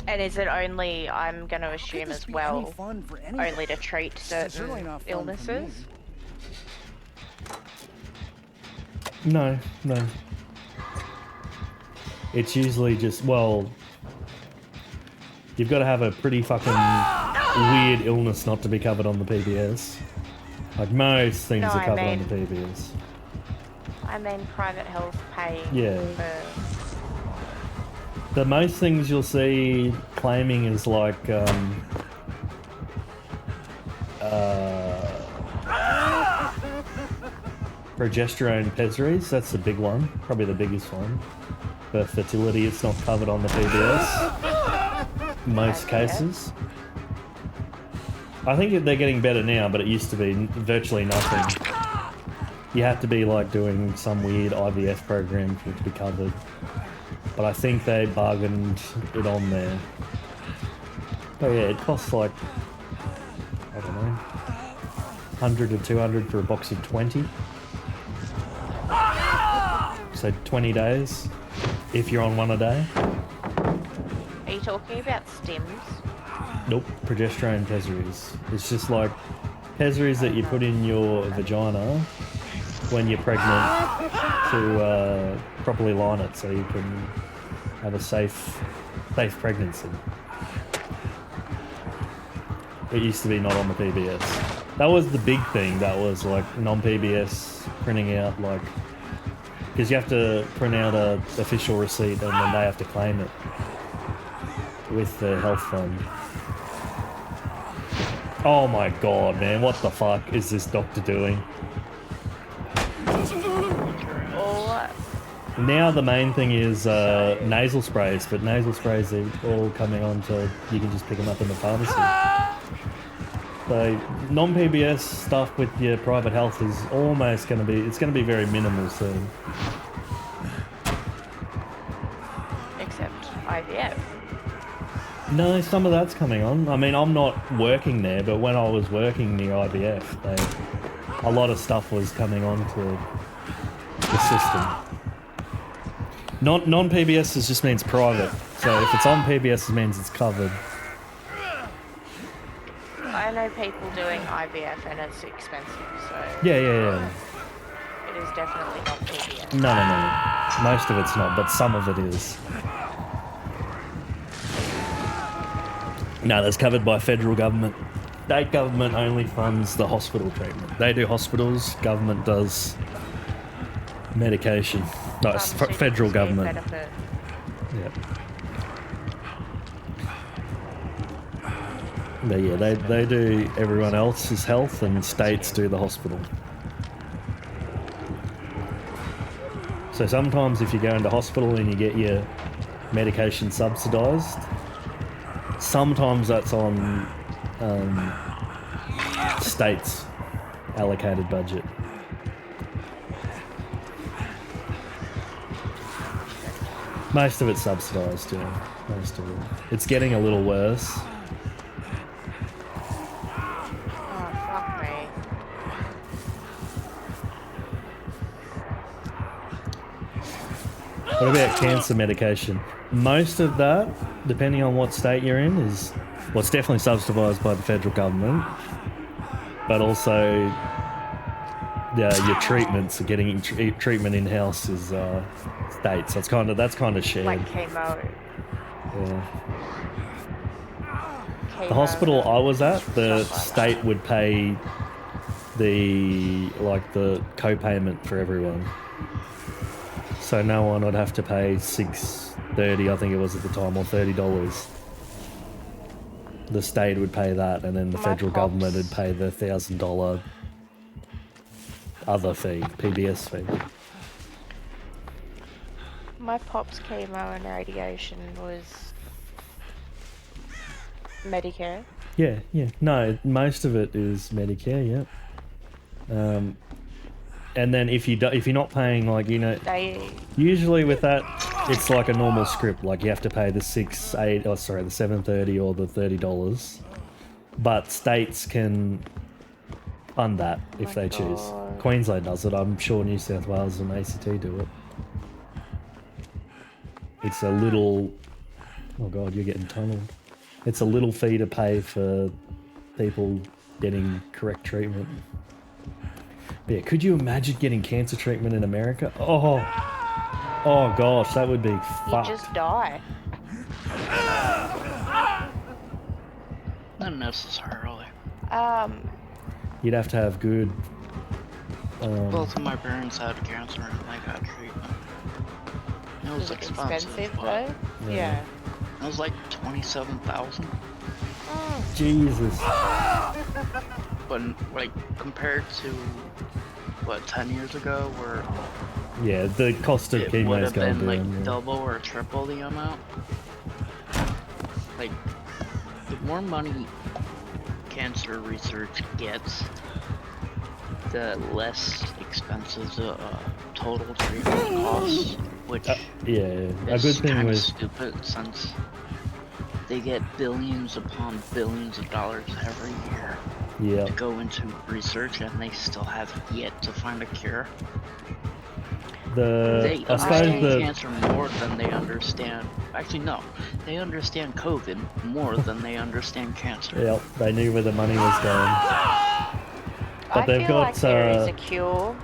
And is it only, I'm going to assume as well, only to treat certain illnesses? No, no. It's usually just, well, you've got to have a pretty fucking weird illness not to be covered on the PBS. Like most things are covered on the PBS. I mean private health paying for... The most things you'll see claiming is like progesterone pessaries, that's the big one, probably the biggest one. For fertility, it's not covered on the PBS. Most cases. I think they're getting better now, but it used to be virtually nothing. You have to be like doing some weird IVF program for it to be covered. But I think they bargained it on there. Oh yeah, it costs like, I don't know, 100 or 200 for a box of 20. So 20 days, if you're on one a day. Are you talking about stims? Nope, progesterone pessaries. It's just like pessaries that you put in your vagina when you're pregnant to properly line it so you can have a safe pregnancy. It used to be not on the PBS. That was the big thing, that was like non-PBS printing out, like, because you have to print out a official receipt and then they have to claim it with the health fund. Oh my god, man, what the fuck is this doctor doing? Now the main thing is nasal sprays, but nasal sprays are all coming on to, you can just pick them up in the pharmacy. So non-PBS stuff with your private health is almost going to be, it's going to be very minimal soon. Except IVF. No, some of that's coming on. I mean, I'm not working there, but when I was working near IVF, a lot of stuff was coming on to the system. Non-PBS just means private, so if it's on PBS, it means it's covered. I know people doing IVF and it's expensive, so... Yeah. It is definitely not PBS. No. Most of it's not, but some of it is. No, that's covered by federal government. State government only funds the hospital treatment. They do hospitals, government does medication. No, it's federal government. Yeah. But yeah, they do everyone else's health and states do the hospital. So sometimes if you go into hospital and you get your medication subsidised, sometimes that's on states' allocated budget. Most of it's subsidised, yeah. Most of it. It's getting a little worse. What about cancer medication? Most of that, depending on what state you're in, is, well, it's definitely subsidised by the federal government, but also your treatments, getting treatment in-house is state, so it's that's kind of shared. Like chemo. Yeah. The hospital I was at, the state would pay the co-payment for everyone. So no one would have to pay $6.30, I think it was at the time, or $30. The state would pay that, and then the federal government would pay the $1,000 other fee, PBS fee. My pop's chemo and radiation was Medicare. Yeah. No, most of it is Medicare, yeah. And then if you're not paying, like, you know, usually with that, it's like a normal script. Like you have to pay the $7.30 or the $30. But states can fund that if they choose. Queensland does it. I'm sure New South Wales and ACT do it. It's a little Oh god, you're getting tunneled. It's a little fee to pay for people getting correct treatment. But yeah, could you imagine getting cancer treatment in America? Oh gosh, that would be fucked. You just die. Not necessarily. You'd have to have good. Both of my parents had cancer and they got treatment. It was expensive though. Yeah. It was like 27,000. Jesus. But like compared to what 10 years ago, where yeah, the cost of chemo would is have going been like down. double or triple the amount. Like the more money cancer research gets, the less expensive the total treatment costs, which yeah, a good thing was stupid since they get billions upon billions of dollars every year to go into research, and they still have yet to find a cure. They understand cancer more than they understand. Actually, no, they understand COVID more than they understand cancer. Yep, they knew where the money was going. But they've got like there is a cure.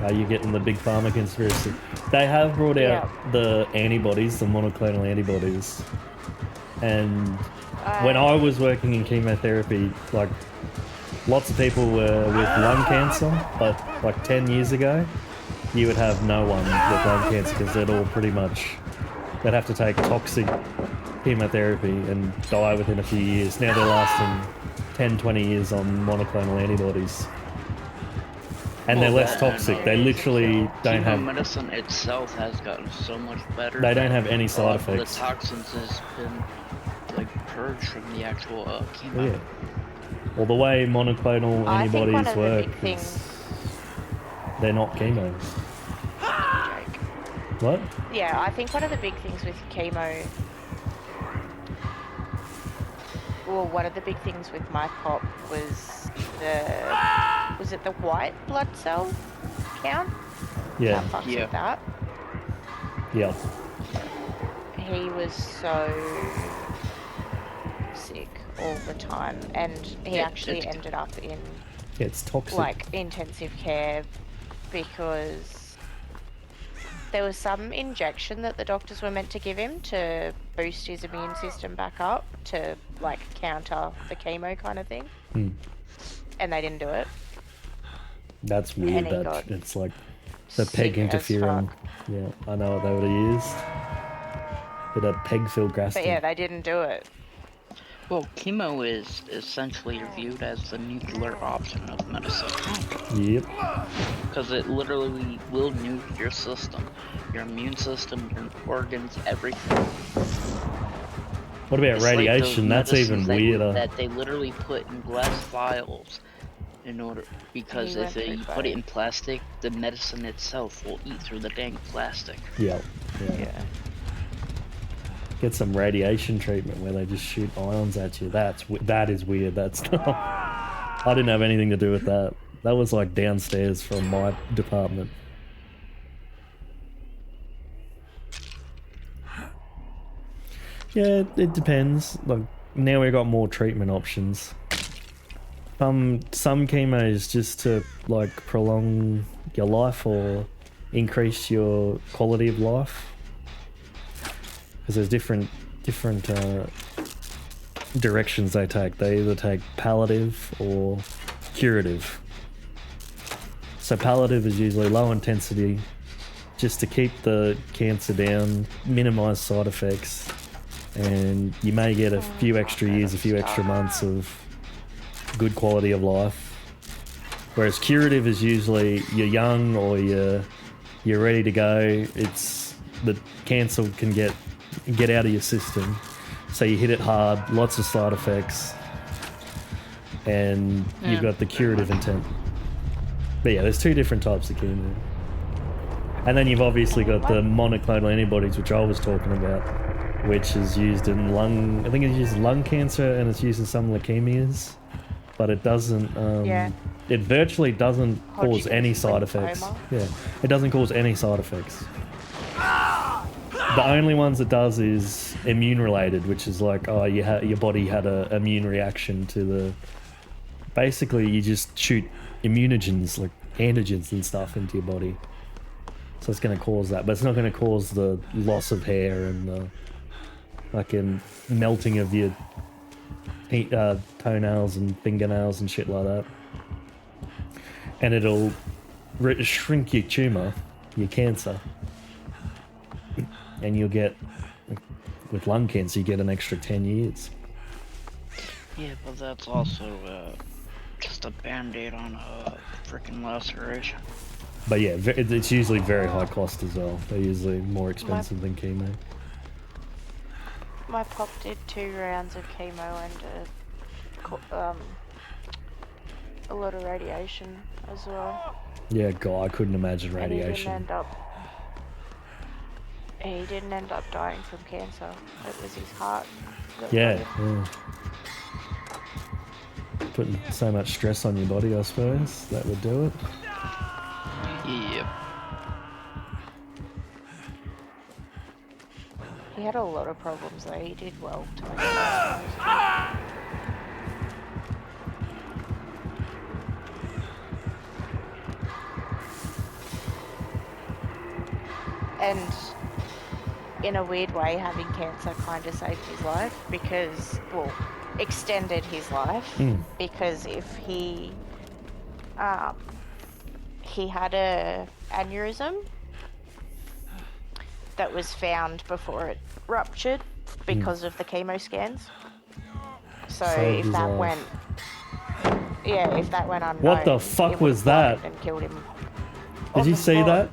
Are you getting the big pharma conspiracy? They have brought out the antibodies, the monoclonal antibodies. And when I was working in chemotherapy, like lots of people were with lung cancer, but like 10 years ago, you would have no one with lung cancer because they'd all pretty much, they'd have to take toxic chemotherapy and die within a few years. Now they're lasting 10, 20 years on monoclonal antibodies. And they're less toxic. They literally don't have... medicine itself has gotten so much better. They don't have any side effects. The toxins has been like purged from the actual chemo. Yeah. Well, the way monoclonal antibodies work is they're not chemo. What? Yeah, I think one of the big things with chemo... Well, one of the big things with my pop was was it the white blood cell count? Yeah. That fucks with that. Yeah. He was so sick all the time, and he actually ended up in it's toxic. like intensive care because there was some injection that the doctors were meant to give him to boost his immune system back up to like counter the chemo kind of thing. And they didn't do it. That's weird. That it's like the peg interferon. Yeah, I know what they would have used. But a pegfilgrastim. But yeah, they didn't do it. Well, chemo is essentially viewed as the nuclear option of medicine. Yep. Because it literally will nuke your system, your immune system, your organs, everything. What about radiation? That's even weirder. That they literally put in glass vials in order, because if you put it in plastic, the medicine itself will eat through the dang plastic. Yeah. Get some radiation treatment where they just shoot ions at you. That is weird. That's not... I didn't have anything to do with that. That was like downstairs from my department. Yeah, it depends. Like now we've got more treatment options. Some chemos just to like prolong your life or increase your quality of life. Because there's different directions they take. They either take palliative or curative. So palliative is usually low intensity, just to keep the cancer down, minimize side effects, and you may get a few extra years, a few extra months of good quality of life. Whereas curative is usually you're young or you're ready to go. It's the cancer can get out of your system, so you hit it hard, lots of side effects, and you've got the curative intent. But yeah, there's two different types of chemo. And then you've obviously got the monoclonal antibodies, which I was talking about, which is used in I think it's used in lung cancer, and it's used in some leukemias, but it doesn't, it virtually doesn't cause any side effects. Yeah, it doesn't cause any side effects. the only ones it does is immune related, which is like, oh, your body had a immune reaction to the. Basically, you just shoot immunogens, like antigens and stuff, into your body. So it's going to cause that, but it's not going to cause the loss of hair and the fucking melting of your toenails and fingernails and shit like that. And it'll shrink your tumor, your cancer. And you'll get, with lung cancer, you get an extra 10 years. Yeah, but that's also just a band-aid on a freaking laceration. But yeah, it's usually very high cost as well. They're usually more expensive than chemo. My pop did 2 rounds of chemo and a lot of radiation as well. Yeah, God, I couldn't imagine radiation. He didn't end up dying from cancer. It was his heart. Yeah. Putting so much stress on your body, I suppose, that would do it. Yep. He had a lot of problems though. He did well to make And in a weird way, having cancer kind of saved his life because, well, extended his life because if he had a aneurysm that was found before it ruptured because of the chemo scans. So if that went unknown, what the fuck was that? And killed him. Did you see that?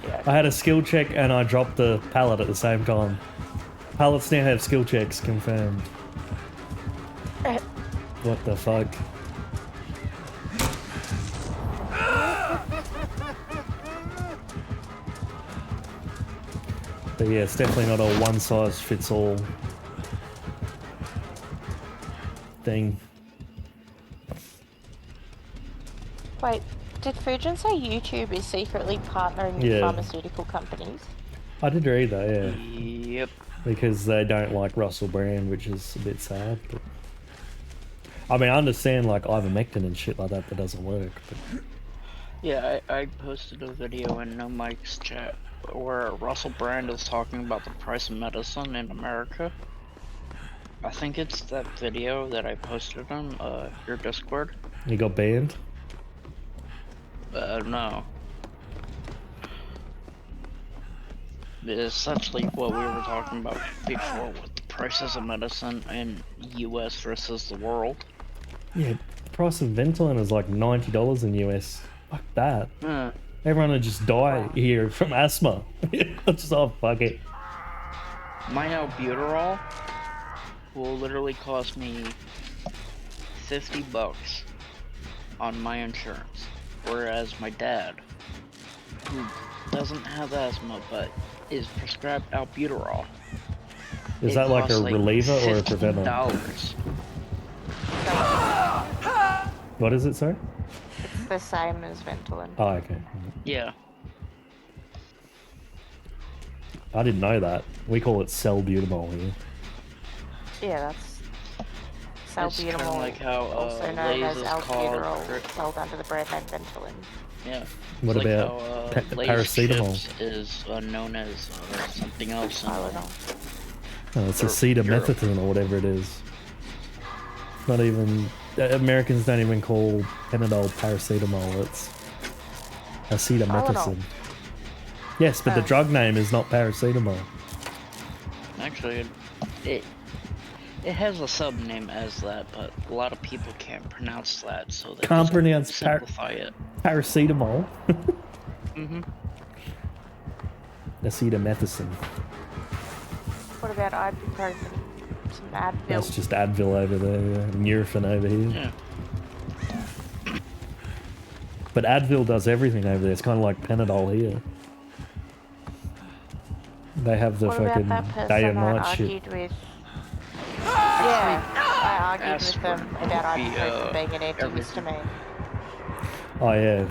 Yeah. I had a skill check and I dropped the pallet at the same time. Pallets now have skill checks confirmed. What the fuck? But yeah, it's definitely not a one-size-fits-all thing. Wait, did Fujin say YouTube is secretly partnering with pharmaceutical companies? I did read that, yeah. Yep. Because they don't like Russell Brand, which is a bit sad. But I mean, I understand like ivermectin and shit like that doesn't work. But yeah, I posted a video in No Mike's chat where Russell Brand is talking about the price of medicine in America. I think it's that video that I posted on your Discord. You got banned? No. It's essentially what we were talking about before with the prices of medicine in US versus the world. Yeah, the price of Ventolin is like $90 in US. Fuck that. Everyone would just die here from asthma. Just, oh, fuck it. My albuterol will literally cost me $50 on my insurance. Whereas my dad, who doesn't have asthma but is prescribed albuterol. Is that like a reliever or a preventer? $15. What is it, sorry? It's the same as Ventolin. Oh, okay. Yeah. I didn't know that. We call it salbutamol here. Yeah, that's salbutamol, like how, also known as albuterol, called... sold under the brand name Ventolin. Yeah. What it's about like how, paracetamol? Is known as something else. Oh, it's acetaminophen or whatever it is. Not even... Americans don't even call Panadol paracetamol. It's acetaminophen. Yes, but the drug name is not paracetamol. Actually, it has a sub-name as that, but a lot of people can't pronounce that, so they can't pronounce simplify it. Paracetamol. Mm-hmm. Acetaminophen. What about ibuprofen? Some Advil. That's just Advil over there, Nurofen over here. Yeah. But Advil does everything over there. It's kind of like Panadol here. They have the fucking day and night shit. I argued with them about ibuprofen being an antihistamine. Oh yeah.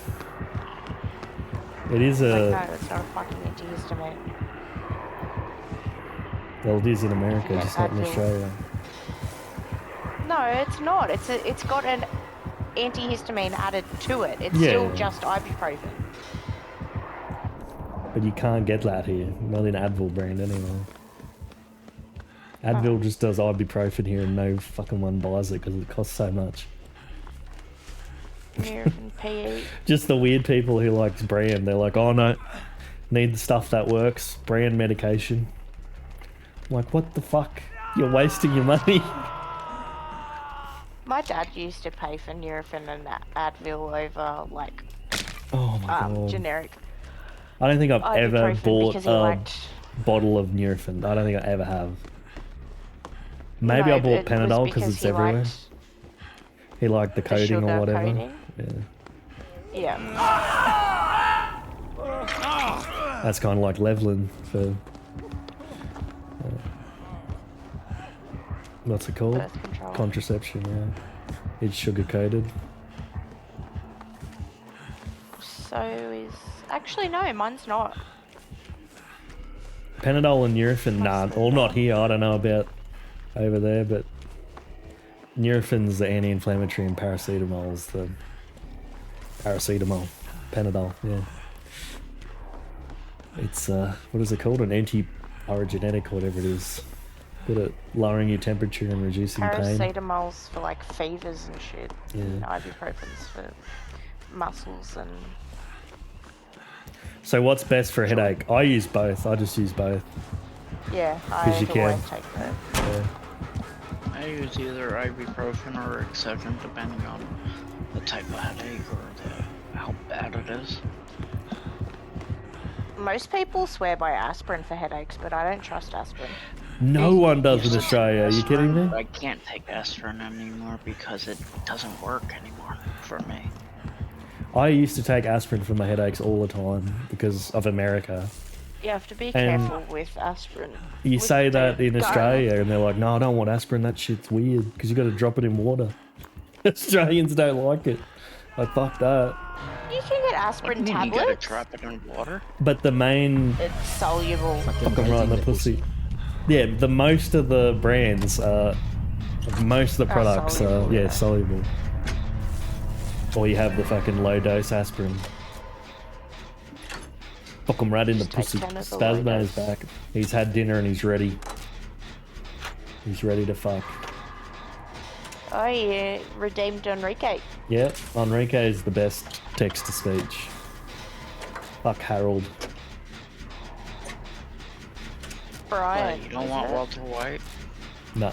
It is Like, a... no, it's not a fucking antihistamine. Well, it is in America, Yeah, just not in Advil. Australia. No, it's not. It's got an antihistamine added to it. It's Yeah. still just ibuprofen. But you can't get that here. Not in Advil brand anyway. Advil just does ibuprofen here and no fucking one buys it because it costs so much. Nurofen PE. Just the weird people who likes brand. They're like, oh no, need the stuff that works. Brand medication. I'm like, what the fuck? You're wasting your money. My dad used to pay for Nurofen and Advil over, like, Oh my god. generic I don't think I've ever ibuprofen bought because he a liked... bottle of Nurofen. I don't think I ever have. Maybe No, I bought it was Panadol because it's he everywhere. liked He liked the the coating sugar or whatever. coating. Yeah. Yeah. That's kind of like Levlin for... what's it called? Birth control. Contraception, yeah. It's sugar coated. So is... Actually, no, mine's not. Panadol and Nurofen, nah, or not here, I don't know about over there, but Nurofen's the anti-inflammatory and paracetamol's the paracetamol. Panadol, yeah. It's, what is it called? An anti-pyrogenetic or whatever it is. Good at lowering your temperature and reducing pain. Paracetamols for, like, fevers and shit. Yeah. And ibuprofen's for muscles and... So what's best for a headache? I use both. I just use both. Yeah, I 'Cause you always can. take that. Yeah. I use either ibuprofen or Excedrin depending on the type of headache or how bad it is. Most people swear by aspirin for headaches, but I don't trust aspirin. No one does Used in to take Australia. Are you kidding aspirin, me? I can't take aspirin anymore because it doesn't work anymore for me. I used to take aspirin for my headaches all the time because of America. You have to be And careful with aspirin. You With say the that in diet. Australia and they're like, no, I don't want aspirin. That shit's weird because you got to drop it in water. Australians don't like it. Like, fuck that. You can get aspirin What do you mean you gotta tablets. trap it in water? But the main... It's soluble. Fucking right in the pussy. Yeah, the most of the brands are... Most of the products soluble, are, yeah, yeah. soluble. Or you have the fucking low dose aspirin. Fuck him right in the Just take pussy. 10 of the low Spasmo's dose. back. He's had dinner and he's ready. He's ready to fuck. Oh yeah, redeemed Enrique. Yeah, Enrique is the best text to speech. Fuck Harold. Brian. You don't isn't want it? Walter White? No.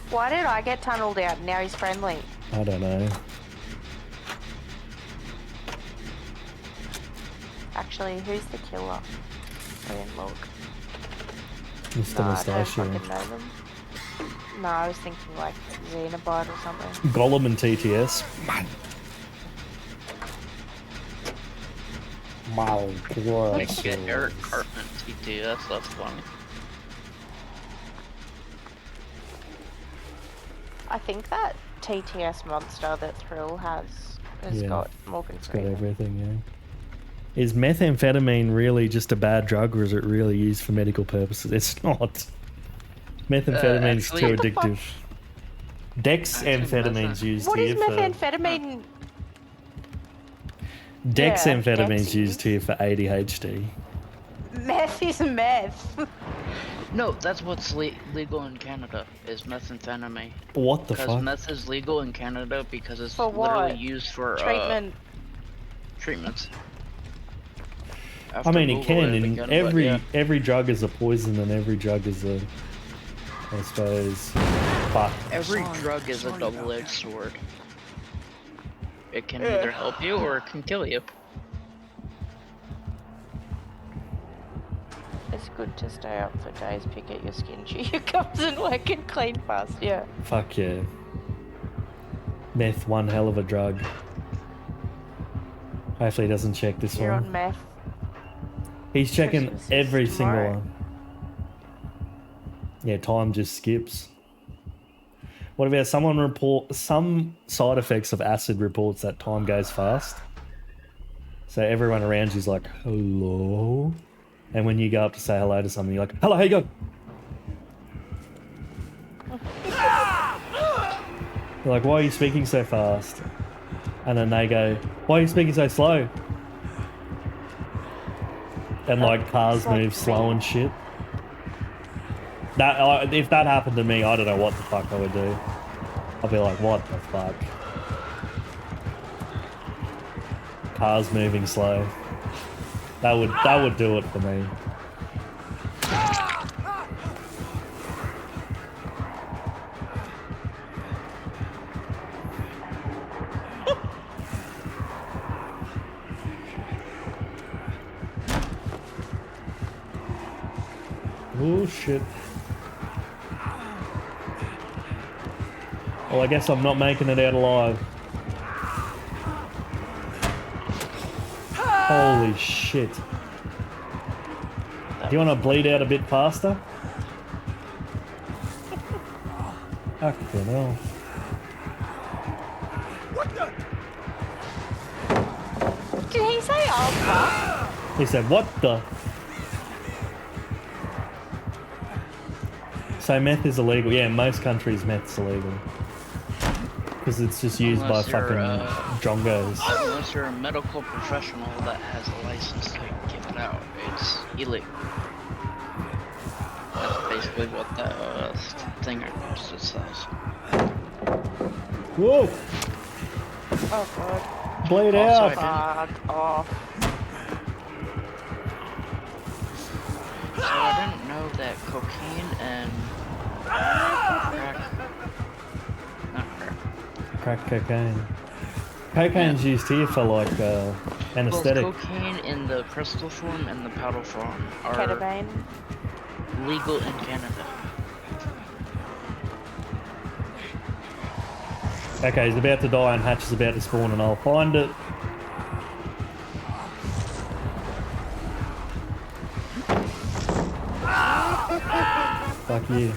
Why did I get tunneled out? Now he's friendly. I don't know. Actually, who's the killer? I didn't look. Mr. No, I don't Mustachio. fucking know them. No, I was thinking like Xenobite or something. Gollum and TTS. Wow, Like get Eric Cartman TTS, that's funny. I think that TTS monster that Thrill has Yeah, got Morgan It's got Freeman. everything, yeah. Is methamphetamine really just a bad drug or is it really used for medical purposes? It's not. Methamphetamine's actually- too What the fuck? addictive. Dexamphetamin's used What here is for... methamphetamine? Dexamphetamin's Dex used here for ADHD. Meth is meth. No, that's what's legal in Canada, is methamphetamine. What the Because fuck? meth is legal in Canada because it's For literally what? used for Treatment. treatments. I After mean, it Google can. In again, but every yeah. every drug is a poison, and every drug is a, I suppose, fuck. Every drug is a double-edged sword. It can either help you or it can kill you. It's good to stay up for days, pick at your skin, chew your gums and work and clean fast, yeah. Fuck yeah. Meth, one hell of a drug. Hopefully he doesn't check this You're one. on meth. He's checking Christmas is every tomorrow. single one. Yeah, time just skips. What about some side effects of acid reports that time goes fast? So everyone around you's like, hello? And when you go up to say hello to someone, you're like, hello, how you going? You're like, why are you speaking so fast? And then they go, why are you speaking so slow? And like cars like move slow me. and shit. If that happened to me, I don't know what the fuck I would do. I'd be like, what the fuck? Cars moving slow. That would do it for me. Oh shit. Well, I guess I'm not making it out alive. Holy shit. Do you want to bleed out a bit faster? Fucking hell. What the? Did he say alpha? He said, what the? So meth is illegal. Yeah, in most countries meth's illegal. Because it's just used by Unless you're, fucking jongos. Unless you're a medical professional that has a license to give it out, it's illegal. That's basically what the thing I posted says. Whoa! Oh god. Bleed Also, out! Fuck off. So I didn't know that cocaine and Crack cocaine. Cocaine's used here for like anesthetic. both cocaine in the crystal form and the powder form are Ketamine. legal in Canada. Okay, he's about to die and Hatch is about to spawn and I'll find it. Fuck you.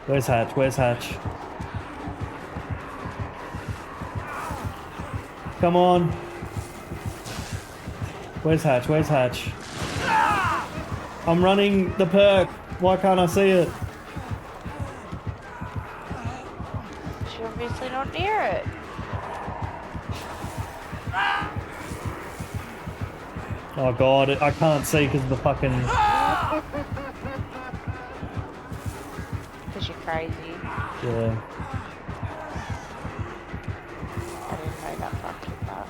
Where's Hatch? Where's Hatch? Come on. Where's Hatch? Where's Hatch? I'm running the perk. Why can't I see it? She's obviously not near it. Oh god, I can't see because of the fucking... Because you're crazy. Yeah. I didn't know that fucked with that.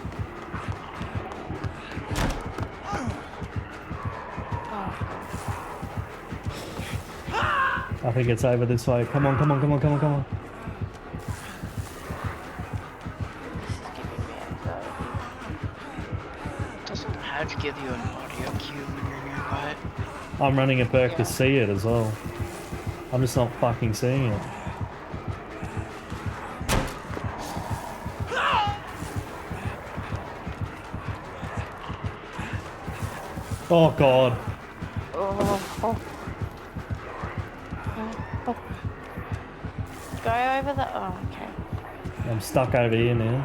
Oh. I think it's over this way. Come on, come on, come on, come on, come on. This is giving me anxiety. Doesn't Hatch give you an audio cue when you're nearby? I'm running a perk to Yeah. see it as well. I'm just not fucking seeing it. Oh god. Oh. Oh. Oh. Go over the... Oh, okay. I'm stuck over here now.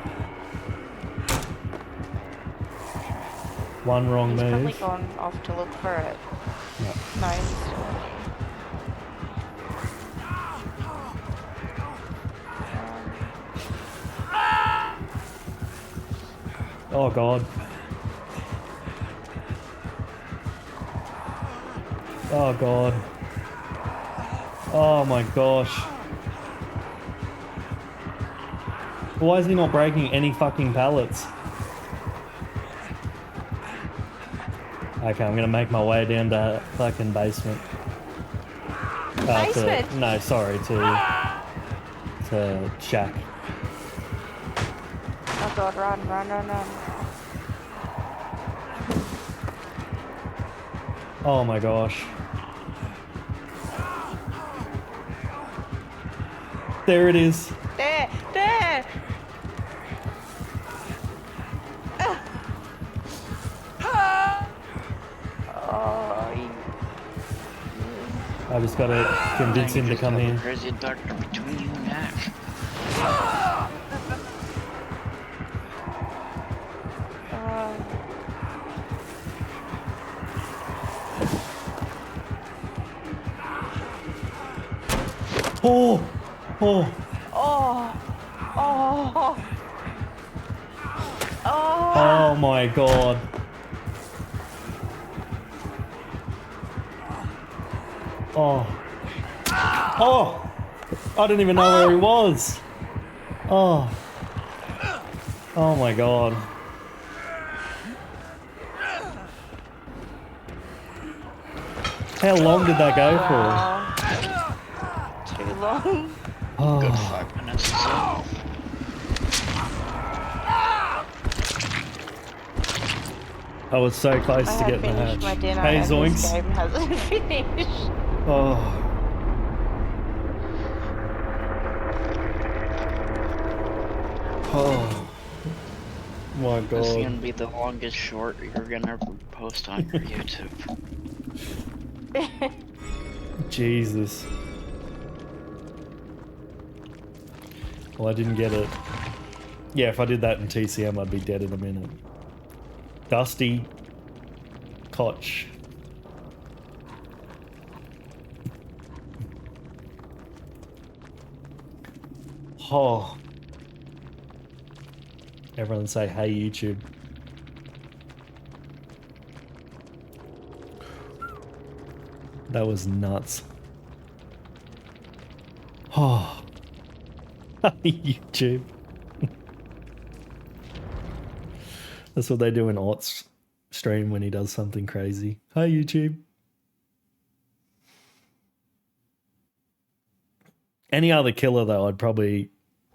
One wrong He's probably move. gone off to look for it. No. No, he's still here. Oh god. Oh god. Oh my gosh. Why is he not breaking any fucking pallets? Okay, I'm gonna make my way down to fucking basement. Basement? No, sorry, to shack. Oh god, run, run, run, run. Oh my gosh. There it is. There! There! Oh, I just gotta convince him to come here. Crazy doctor between you and Ash. Oh! Oh! Oh! Oh! Oh! Oh my god. Oh. Oh! I didn't even know where he was. Oh. Oh my god. How long did that go for? Too long. Oh. Good 5 minutes or so. I was so close to getting the hatch. My dinner Hey, and Zoinks. this game hasn't finished. Oh. Oh. My god. This is gonna be the longest short you're gonna ever post on your YouTube. Jesus. Well, I didn't get it. Yeah, if I did that in TCM, I'd be dead in a minute. Dusty Koch. Oh. Everyone say, hey, YouTube. That was nuts. Oh. YouTube. That's what they do in Ott's stream when he does something crazy. Hi, YouTube. Any other killer, though, I'd probably